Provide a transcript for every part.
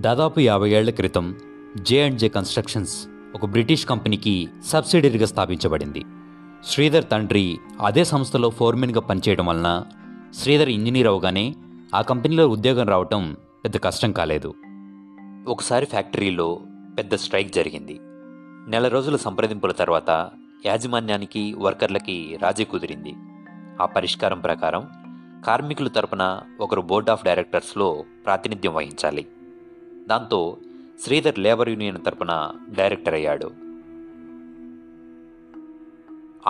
దాదాపు 50 ఏళ్ల క్రితం జే కన్స్ట్రక్షన్స్ ఒక బ్రిటిష్ కంపెనీకి సబ్సిడరీగా స్థాపించబడింది. శ్రీధర్ తండ్రి అదే సంస్థలో ఫోర్మెన్గా పనిచేయడం వలన శ్రీధర్ ఇంజనీర్ అవగానే ఆ కంపెనీలో ఉద్యోగం రావటం పెద్ద కష్టం కాలేదు. ఒకసారి ఫ్యాక్టరీలో పెద్ద స్ట్రైక్ జరిగింది. నెల రోజుల సంప్రదింపుల తర్వాత యాజమాన్యానికి వర్కర్లకి రాజీ కుదిరింది. ఆ పరిష్కారం ప్రకారం కార్మికుల తరపున ఒకరు బోర్డ్ ఆఫ్ డైరెక్టర్స్లో ప్రాతినిధ్యం వహించాలి. దాంతో శ్రీధర్ లేబర్ యూనియన్ తరపున డైరెక్టర్ అయ్యాడు.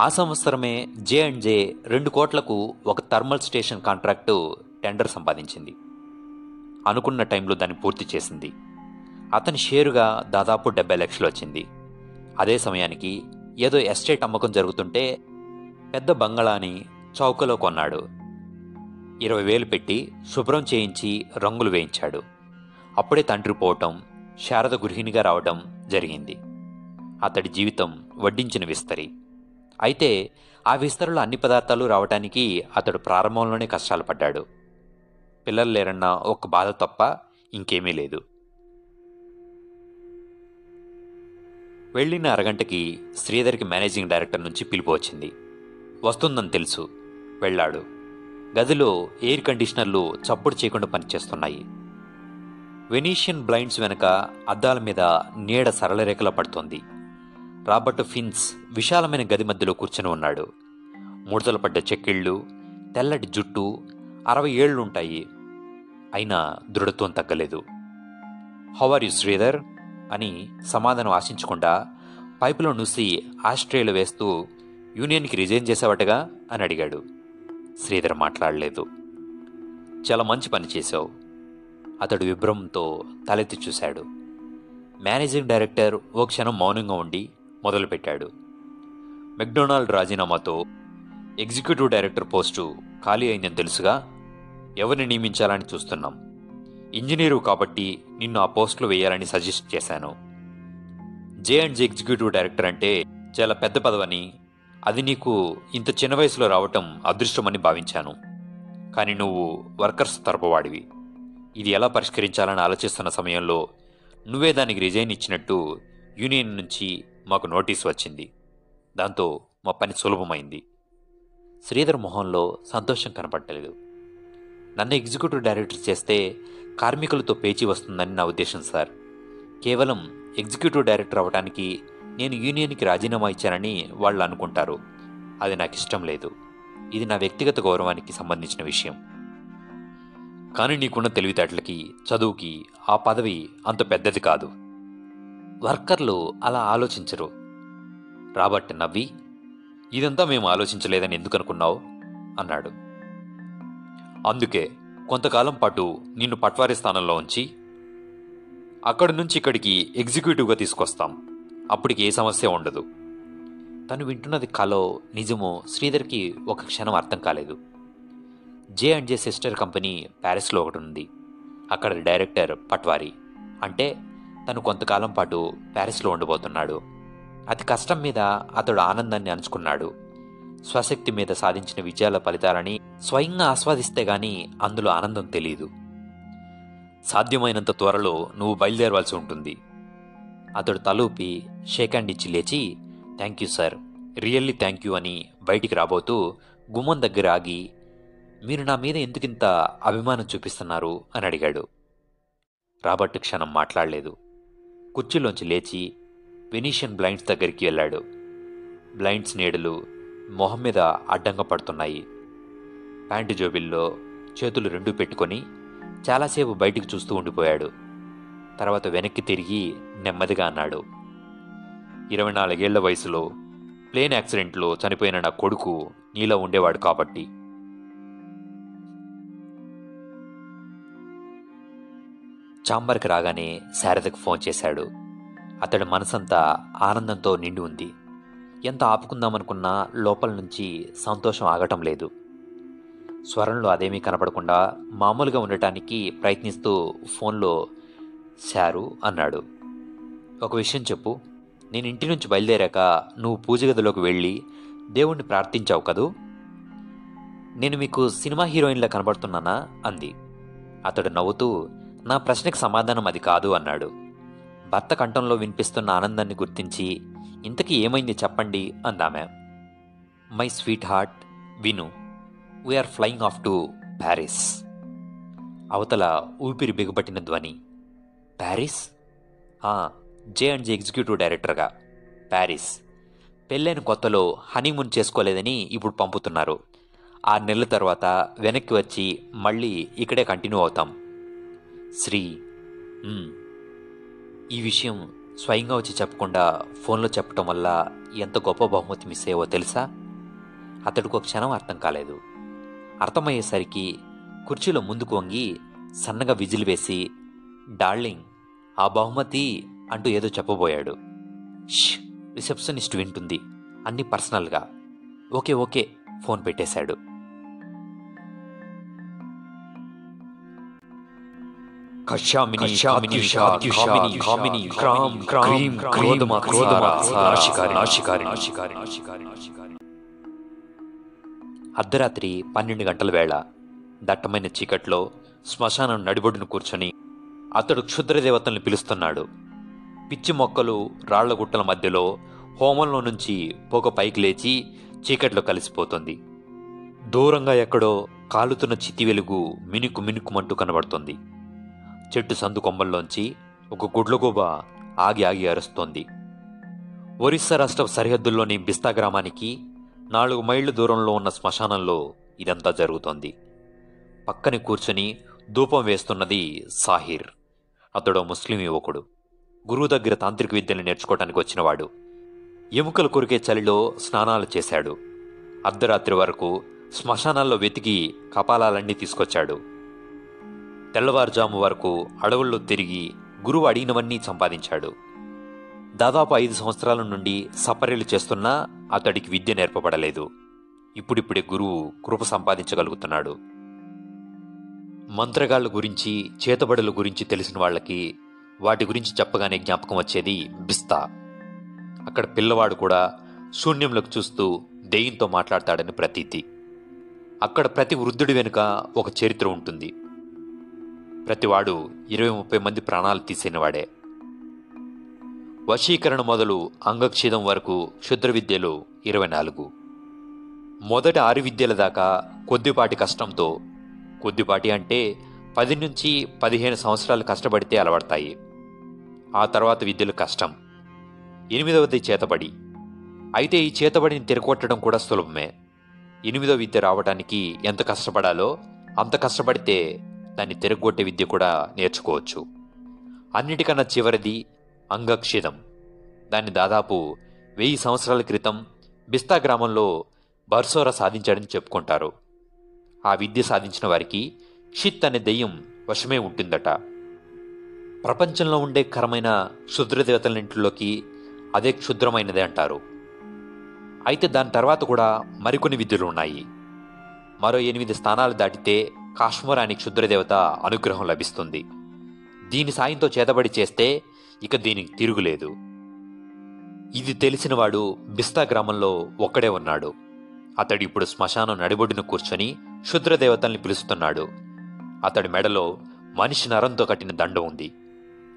ఆ సంవత్సరమే జే 2 కోట్లకు ఒక థర్మల్ స్టేషన్ కాంట్రాక్టు టెండర్ సంపాదించింది. అనుకున్న టైంలో దాన్ని పూర్తి చేసింది. అతని షేరుగా దాదాపు 70 లక్షలు వచ్చింది. అదే సమయానికి ఏదో ఎస్టేట్ అమ్మకం జరుగుతుంటే పెద్ద బంగళాని చౌకలో కొన్నాడు. 20,000 పెట్టి శుభ్రం చేయించి రంగులు వేయించాడు. అప్పుడే తండ్రి పోవటం, శారద గృహిణిగా రావటం జరిగింది. అతడి జీవితం వడ్డించిన విస్తరి. అయితే ఆ విస్తరిలో అన్ని పదార్థాలు రావటానికి అతడు ప్రారంభంలోనే కష్టాలు పడ్డాడు. పిల్లలు లేరన్న ఒక బాధ తప్ప ఇంకేమీ లేదు. వెళ్ళిన అరగంటకి శ్రీధర్కి మేనేజింగ్ డైరెక్టర్ నుంచి పిలుపు వచ్చింది. వస్తుందని తెలుసు. వెళ్ళాడు. గదిలో ఎయిర్ కండిషనర్లు చప్పుడు చేయకుండా పనిచేస్తున్నాయి. వెనీషియన్ బ్లైండ్స్ వెనక అద్దాల మీద నీడ సరళరేఖలా పడుతోంది. రాబర్ట్ ఫిన్స్ విశాలమైన గది మధ్యలో కూర్చుని ఉన్నాడు. ముడతలు పడ్డ చెక్కిళ్ళు, తెల్లటి జుట్టు, 60 ఏళ్లుంటాయి. అయినా దృఢత్వం తగ్గలేదు. హౌ ఆర్ యు శ్రీధర్ అని సమాధానం ఆశించకుండా పైపులో నూసి ఆస్ట్రేలు వేస్తూ యూనియన్కి రిజైన్ చేసావటగా అని అడిగాడు. శ్రీధర్ మాట్లాడలేదు. చాలా మంచి పని చేశావు. అతడు విభ్రమంతో తలెత్తి చూశాడు. మేనేజింగ్ డైరెక్టర్ ఓ క్షణం మౌనంగా ఉండి మొదలుపెట్టాడు. మెక్డొనాల్డ్ రాజీనామాతో ఎగ్జిక్యూటివ్ డైరెక్టర్ పోస్టు ఖాళీ అయిందని తెలుసుగా. ఎవరిని నియమించాలని చూస్తున్నాం. ఇంజనీరు కాబట్టి నిన్ను ఆ పోస్టులో వేయాలని సజెస్ట్ చేశాను. జే ఎగ్జిక్యూటివ్ డైరెక్టర్ అంటే చాలా పెద్ద పదవని, అది నీకు ఇంత చిన్న వయసులో రావటం అదృష్టమని భావించాను. కానీ నువ్వు వర్కర్స్ తరపువాడివి. ఇది ఎలా పరిష్కరించాలని ఆలోచిస్తున్న సమయంలో నువ్వే దానికి రిజైన్ ఇచ్చినట్టు యూనియన్ నుంచి మాకు నోటీస్ వచ్చింది. దాంతో మా పని సులభమైంది. శ్రీధర్ మొహంలో సంతోషం కనపడలేదు. నన్ను ఎగ్జిక్యూటివ్ డైరెక్టర్ చేస్తే కార్మికులతో పేచీ వస్తుందని నా ఉద్దేశం సార్. కేవలం ఎగ్జిక్యూటివ్ డైరెక్టర్ అవ్వడానికి నేను యూనియన్కి రాజీనామా ఇచ్చానని వాళ్ళు అనుకుంటారు. అది నాకు ఇష్టం లేదు. ఇది నా వ్యక్తిగత గౌరవానికి సంబంధించిన విషయం. కానీ నీకున్న తెలివితేటలకి, చదువుకి ఆ పదవి అంత పెద్దది కాదు. వర్కర్లు అలా ఆలోచించరు. రాబర్ట్ నవ్వి, ఇదంతా మేము ఆలోచించలేదని ఎందుకు అనుకున్నావు అన్నాడు. అందుకే కొంతకాలం పాటు నిన్ను పట్వారీ స్థానంలో ఉంచి అక్కడి నుంచి ఇక్కడికి ఎగ్జిక్యూటివ్గా తీసుకొస్తాం. అప్పటికి ఏ సమస్య ఉండదు. తను వింటున్నది కలో నిజమో శ్రీధర్కి ఒక క్షణం అర్థం కాలేదు. జే సిస్టర్ కంపెనీ ప్యారిస్లో ఒకటి ఉంది. అక్కడ డైరెక్టర్ పట్వారీ. అంటే తను కొంతకాలం పాటు ప్యారిస్లో ఉండబోతున్నాడు. అతి కష్టం మీద అతడు ఆనందాన్ని అంచుకున్నాడు. స్వశక్తి మీద సాధించిన విజయాల ఫలితాలని స్వయంగా ఆస్వాదిస్తే గాని అందులో ఆనందం తెలియదు. సాధ్యమైనంత త్వరలో నువ్వు బయలుదేరవలసి ఉంటుంది. అతడు తలూపి షేక్ హ్యాండ్ ఇచ్చి లేచి, thank you sir, really thank you అని బయటికి రాబోతూ గుమ్మం దగ్గర ఆగి, మీరు నా మీద ఎందుకింత అభిమానం చూపిస్తున్నారు అని అడిగాడు. రాబర్ట్ క్షణం మాట్లాడలేదు. కుర్చీలోంచి లేచి వెనీషియన్ బ్లైండ్స్ దగ్గరికి వెళ్ళాడు. బ్లైండ్స్ నీడలు మొహం మీద అడ్డంగా పడుతున్నాయి. ప్యాంటు జోబిల్లో చేతులు రెండూ పెట్టుకొని చాలాసేపు బయటికి చూస్తూ ఉండిపోయాడు. తర్వాత వెనక్కి తిరిగి నెమ్మదిగా అన్నాడు, 24 ఏళ్ల వయసులో ప్లేన్ యాక్సిడెంట్లో చనిపోయిన నా కొడుకు నీలో ఉండేవాడు కాబట్టి. ఛాంబర్కి రాగానే శారదకు ఫోన్ చేశాడు. అతడి మనసంతా ఆనందంతో నిండి ఉంది. ఎంత ఆపుకుందామనుకున్నా లోపల నుంచి సంతోషం ఆగటం లేదు. స్వరంలో అదేమీ కనపడకుండా మామూలుగా ఉండటానికి ప్రయత్నిస్తూ ఫోన్లో శారు అన్నాడు. ఒక విషయం చెప్పు. నేను ఇంటి నుంచి బయలుదేరాక నువ్వు పూజ గదిలోకి వెళ్ళి దేవుణ్ణి ప్రార్థించావు కదూ. నేను మీకు సినిమా హీరోయిన్లా కనబడుతున్నానా అంది. అతడు నవ్వుతూ, నా ప్రశ్నకు సమాధానం అది కాదు అన్నాడు. భర్త కంఠంలో వినిపిస్తున్న ఆనందాన్ని గుర్తించి, ఇంతకీ ఏమైంది చెప్పండి అందామె. మై స్వీట్ హార్ట్, విను, we are flying off to Paris. అవతల ఊపిరి బిగపట్టిన ధ్వని. ప్యారిస్? జే&జే ఎగ్జిక్యూటివ్ డైరెక్టర్గా ప్యారిస్. పెళ్ళైన కొత్తలో హనీమూన్ చేసుకోలేదని ఇప్పుడు పంపుతున్నారు. 6 నెలల తర్వాత వెనక్కి వచ్చి మళ్ళీ ఇక్కడే కంటిన్యూ అవుతాం. శ్రీ, ఈ విషయం స్వయంగా వచ్చి చెప్పకుండా ఫోన్లో చెప్పటం వల్ల ఎంత గొప్ప బహుమతి మిస్ అయ్యేవో తెలుసా? అతడికి ఒక క్షణం అర్థం కాలేదు. అర్థమయ్యేసరికి కుర్చీలో ముందుకు వంగి సన్నగా విజిల్ వేసి, డార్లింగ్, ఆ బహుమతి అంటూ ఏదో చెప్పబోయాడు. రిసెప్షనిస్ట్ వింటుంది, అన్నీ పర్సనల్గా. ఓకే ఫోన్ పెట్టేశాడు. అర్ధరాత్రి 12 గంటల వేళ దట్టమైన చీకట్లో శ్మశానం నడిబొడ్డును కూర్చొని అతడు క్షుద్రదేవతల్ని పిలుస్తున్నాడు. పిచ్చి మొక్కలు రాళ్లగుట్టల మధ్యలో హోమంలో నుంచి పొగ పైకి లేచి చీకట్లో కలిసిపోతుంది. దూరంగా ఎక్కడో కాలుతున్న చితి వెలుగు మినుకు మినుకుమంటూ కనబడుతుంది. చెట్టు సందు కొమ్మల్లోంచి ఒక గుడ్లగూబ ఆగి అరుస్తోంది. ఒరిస్సా రాష్ట్ర సరిహద్దుల్లోని బిస్తా గ్రామానికి 4 మైళ్ళ దూరంలో ఉన్న శ్మశానంలో ఇదంతా జరుగుతోంది. పక్కనే కూర్చొని ధూపం వేస్తున్నది సాహిర్. అతడు ముస్లిం యువకుడు. గురువు దగ్గర తాంత్రిక విద్యను నేర్చుకోవటానికి వచ్చినవాడు. ఎముకలు కొరికే చలిలో స్నానాలు చేశాడు. అర్ధరాత్రి వరకు శ్మశానాల్లో వెతికి కపాలాలన్నీ తీసుకొచ్చాడు. తెల్లవారుజాము వరకు అడవుల్లో తిరిగి గురువు అడిగినవన్నీ సంపాదించాడు. దాదాపు 5 సంవత్సరాల నుండి సపర్యలు చేస్తున్నా అతడికి విద్య నేర్పబడలేదు. ఇప్పుడిప్పుడే గురువు కృప సంపాదించగలుగుతున్నాడు. మంత్రగాళ్ల గురించి, చేతబడుల గురించి తెలిసిన వాళ్ళకి వాటి గురించి చెప్పగానే జ్ఞాపకం వచ్చేది బిస్తా. అక్కడ పిల్లవాడు కూడా శూన్యంలోకి చూస్తూ దెయ్యంతో మాట్లాడతాడని ప్రతీతి. అక్కడ ప్రతి వృద్ధుడి వెనుక ఒక చరిత్ర ఉంటుంది. ప్రతివాడు 20-30 మంది ప్రాణాలు తీసేనవాడే. వశీకరణ మొదలు అంగక్షిదం వరకు క్షుద్ర విద్యలు 24. మొదటి 6 విద్యల దాకా కొద్దిపాటి కష్టంతో, కొద్దిపాటి అంటే 10 నుంచి 15 సంవత్సరాలు కష్టపడితే అలవడతాయి. ఆ తర్వాత విద్యలు కష్టం. 8వది చేతబడి. అయితే ఈ చేతబడిని తిరగొట్టడం కూడా సులభమే. 8వ విద్య రావడానికి ఎంత కష్టపడాలో అంత కష్టపడితే దాన్ని తిరగొట్టే విద్య కూడా నేర్చుకోవచ్చు. అన్నిటికన్నా చివరిది అంగక్షిదం. దాన్ని దాదాపు 1000 సంవత్సరాల క్రితం బిస్తా గ్రామంలో బర్సోరా సాధించాడని చెప్పుకుంటారు. ఆ విద్య సాధించిన వారికి క్షిత్ అనే దెయ్యం వశమే ఉంటుందట. ప్రపంచంలో ఉండే కరమైన క్షుద్రదేవతలన్నింటిలోకి అదే క్షుద్రమైనదే అంటారు. అయితే దాని తర్వాత కూడా మరికొన్ని విద్యలు ఉన్నాయి. మరో 8 స్థానాలు దాటితే కాశ్మీరాని క్షుద్రదేవత అనుగ్రహం లభిస్తుంది. దీని సాయంతో చేతబడి చేస్తే ఇక దీనికి తిరుగులేదు. ఇది తెలిసినవాడు బిస్తా గ్రామంలో ఒక్కడే ఉన్నాడు. అతడు ఇప్పుడు శ్మశానం నడిబొడ్డును కూర్చొని క్షుద్రదేవతల్ని పిలుస్తున్నాడు. అతడి మెడలో మనిషి నరంతో కట్టిన దండ ఉంది.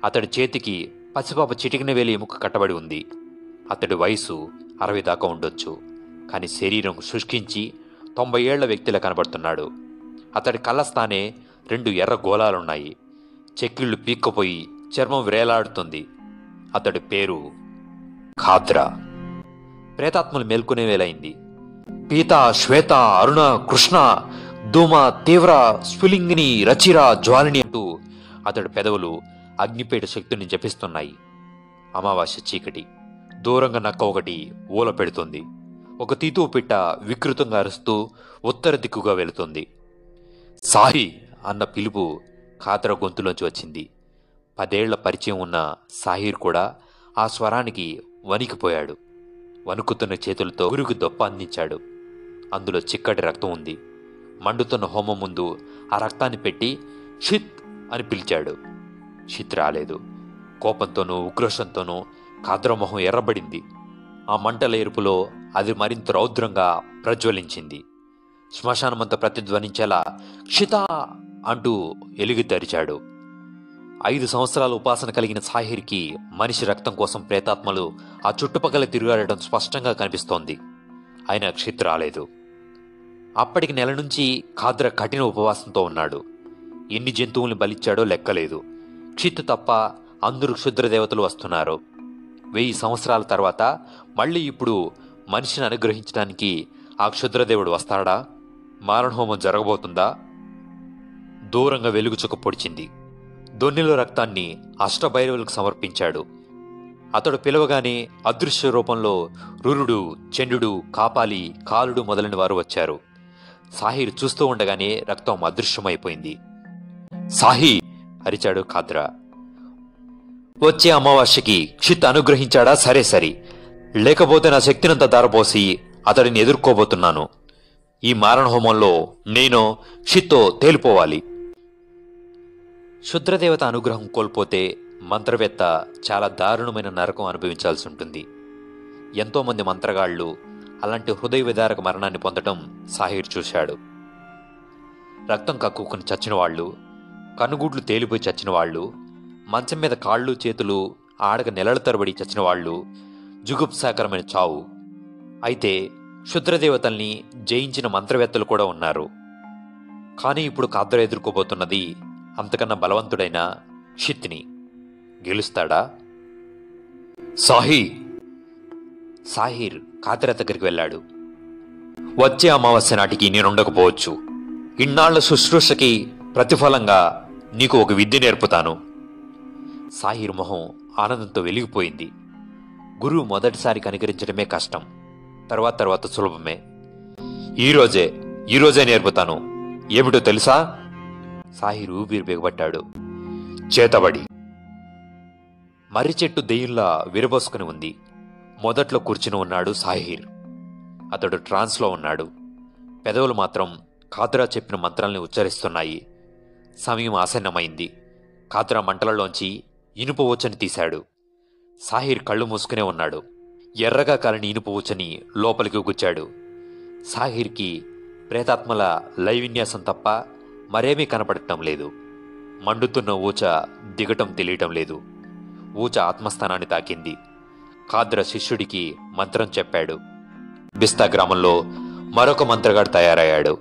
అతడి చేతికి పసిపాప చిటికిన వేలి ఎముక కట్టబడి ఉంది. అతడి వయసు 60 దాకా ఉండొచ్చు. కానీ శరీరం శుష్కించి 90 ఏళ్ల వ్యక్తిలా కనబడుతున్నాడు. అతడి కళ్ళస్థానే 2 ఎర్ర గోళాలున్నాయి. చెక్కిళ్ళు పీక్కపోయి చర్మం వ్రేలాడుతుంది. అతడి పేరు ఖాద్రా. ప్రేతాత్మలు మేల్కొనే వేలైంది. పీత, శ్వేత, అరుణ, కృష్ణ, ధూమ, తీవ్ర, స్ఫులింగిని, రచిర, జ్వాలిని అంటూ అతడి పెదవులు అగ్నిపేట శక్తిని జపిస్తున్నాయి. అమావాస్య చీకటి. దూరంగా నక్క ఒకటి ఊల పెడుతుంది. ఒక తీతువు పిట్ట వికృతంగా అరుస్తూ ఉత్తర దిక్కుగా వెళుతుంది. సాహి అన్న పిలుపు ఖాద్రా గొంతులోంచి వచ్చింది. 10 ఏళ్ల పరిచయం ఉన్న సాహిర్ కూడా ఆ స్వరానికి వణికిపోయాడు. వణుకుతున్న చేతులతో గురికి దొప్ప అందించాడు. అందులో చిక్కటి రక్తం ఉంది. మండుతున్న హోమం ముందు ఆ రక్తాన్ని పెట్టి షిత్ అని పిలిచాడు. షిత్ రాలేదు. కోపంతోనూ ఉక్రోషంతోనూ ఖాద్రా మొహం ఎర్రబడింది. ఆ మంటల ఎరుపులో అది మరింత రౌద్రంగా ప్రజ్వలించింది. శ్మశానమంతా ప్రతిధ్వనించేలా క్షిత అంటూ ఎలుగు తెరిచాడు. 5 సంవత్సరాల ఉపాసన కలిగిన సాహిర్కి మనిషి రక్తం కోసం ప్రేతాత్మలు ఆ చుట్టుపక్కల తిరుగాడటం స్పష్టంగా కనిపిస్తోంది. అయినా క్షిత్ రాలేదు. అప్పటికి నెల నుంచి ఖాద్రా కఠిన ఉపవాసంతో ఉన్నాడు. ఎన్ని జంతువుల్ని బలిచ్చాడో లెక్కలేదు. క్షిత్ తప్ప అందరూ క్షుద్రదేవతలు వస్తున్నారు. 1000 సంవత్సరాల తర్వాత మళ్ళీ ఇప్పుడు మనిషిని అనుగ్రహించడానికి ఆ క్షుద్రదేవుడు వస్తాడా? మారణహోమం జరగబోతుందా? దూరంగా వెలుగుచుక్క పొడిచింది. దొన్నెలో రక్తాన్ని అష్టభైరవులకు సమర్పించాడు. అతడు పిలవగానే అదృశ్య రూపంలో రురుడు, చండు, కాపాలి, కాలుడు మొదలైన వారు వచ్చారు. సాహిర్ చూస్తూ ఉండగానే రక్తం అదృశ్యమైపోయింది. సాహి అరిచాడు ఖాద్రా. వచ్చే అమావాస్యకి క్షిత్ అనుగ్రహించాడా? సరే సరి, లేకపోతే నా శక్తినంతా దారపోసి అతడిని ఎదుర్కోబోతున్నాను. ఈ మారణహోమంలో నేను క్షిత్తో తేలిపోవాలి. క్షుద్రదేవత అనుగ్రహం కోల్పోతే మంత్రవేత్త చాలా దారుణమైన నరకం అనుభవించాల్సి ఉంటుంది. ఎంతోమంది మంత్రగాళ్లు అలాంటి హృదయ విదారక మరణాన్ని పొందడం సాహిర్ చూశాడు. రక్తం కక్కుకుని చచ్చిన వాళ్ళు, కనుగుడ్లు తేలిపోయి చచ్చిన వాళ్ళు, మంచం మీద కాళ్ళు చేతులు ఆడక నెలల తరబడి చచ్చిన వాళ్ళు, జుగుప్సాకరమైన చావు. అయితే క్షుద్రదేవతల్ని జయించిన మంత్రవేత్తలు కూడా ఉన్నారు. కానీ ఇప్పుడు ఖాద్రా ఎదుర్కోబోతున్నది అంతకన్నా బలవంతుడైన క్షిత్ని. గెలుస్తాడా? సాహిర్ ఖాద్రా దగ్గరికి వెళ్ళాడు. వచ్చే అమావాస్య నాటికి నేనుండకపోవచ్చు. ఇన్నాళ్ల శుశ్రూషకి ప్రతిఫలంగా నీకు ఒక విద్య నేర్పుతాను. సాహిర్ మొహం ఆనందంతో వెలిగిపోయింది. గురువు మొదటిసారి కనికరించడమే కష్టం, తర్వాత సులభమే. ఈరోజే నేర్పుతాను. ఏమిటో తెలుసా? సాహిర్ ఊపిరి బిగబట్టాడు. చేతబడి. మర్రి చెట్టు దెయ్యంలా విరబోసుకుని ఉంది. మొదట్లో కూర్చుని ఉన్నాడు సాహిర్. అతడు ట్రాన్స్లో ఉన్నాడు. పెదవులు మాత్రం ఖాద్రా చెప్పిన మంత్రాల్ని ఉచ్చరిస్తున్నాయి. సమయం ఆసన్నమైంది. ఖాద్రా మంటలలోంచి ఇనుప ఊచని తీశాడు. సాహిర్ కళ్ళు మూసుకునే ఉన్నాడు. ఎర్రగా కాలిన ఇనుప ఊచని లోపలికి గుచ్చాడు. సాహిర్కి ప్రేతాత్మల లయ విన్యాసం తప్ప మరేమీ కనపడటం లేదు. మండుతున్న ఊచ దిగటం తెలియటం లేదు. ఊచ ఆత్మస్థానాన్ని తాకింది. ఖాద్రా శిష్యుడికి మంత్రం చెప్పాడు. బిస్తా గ్రామంలో మరొక మంత్రగాడు తయారయ్యాడు.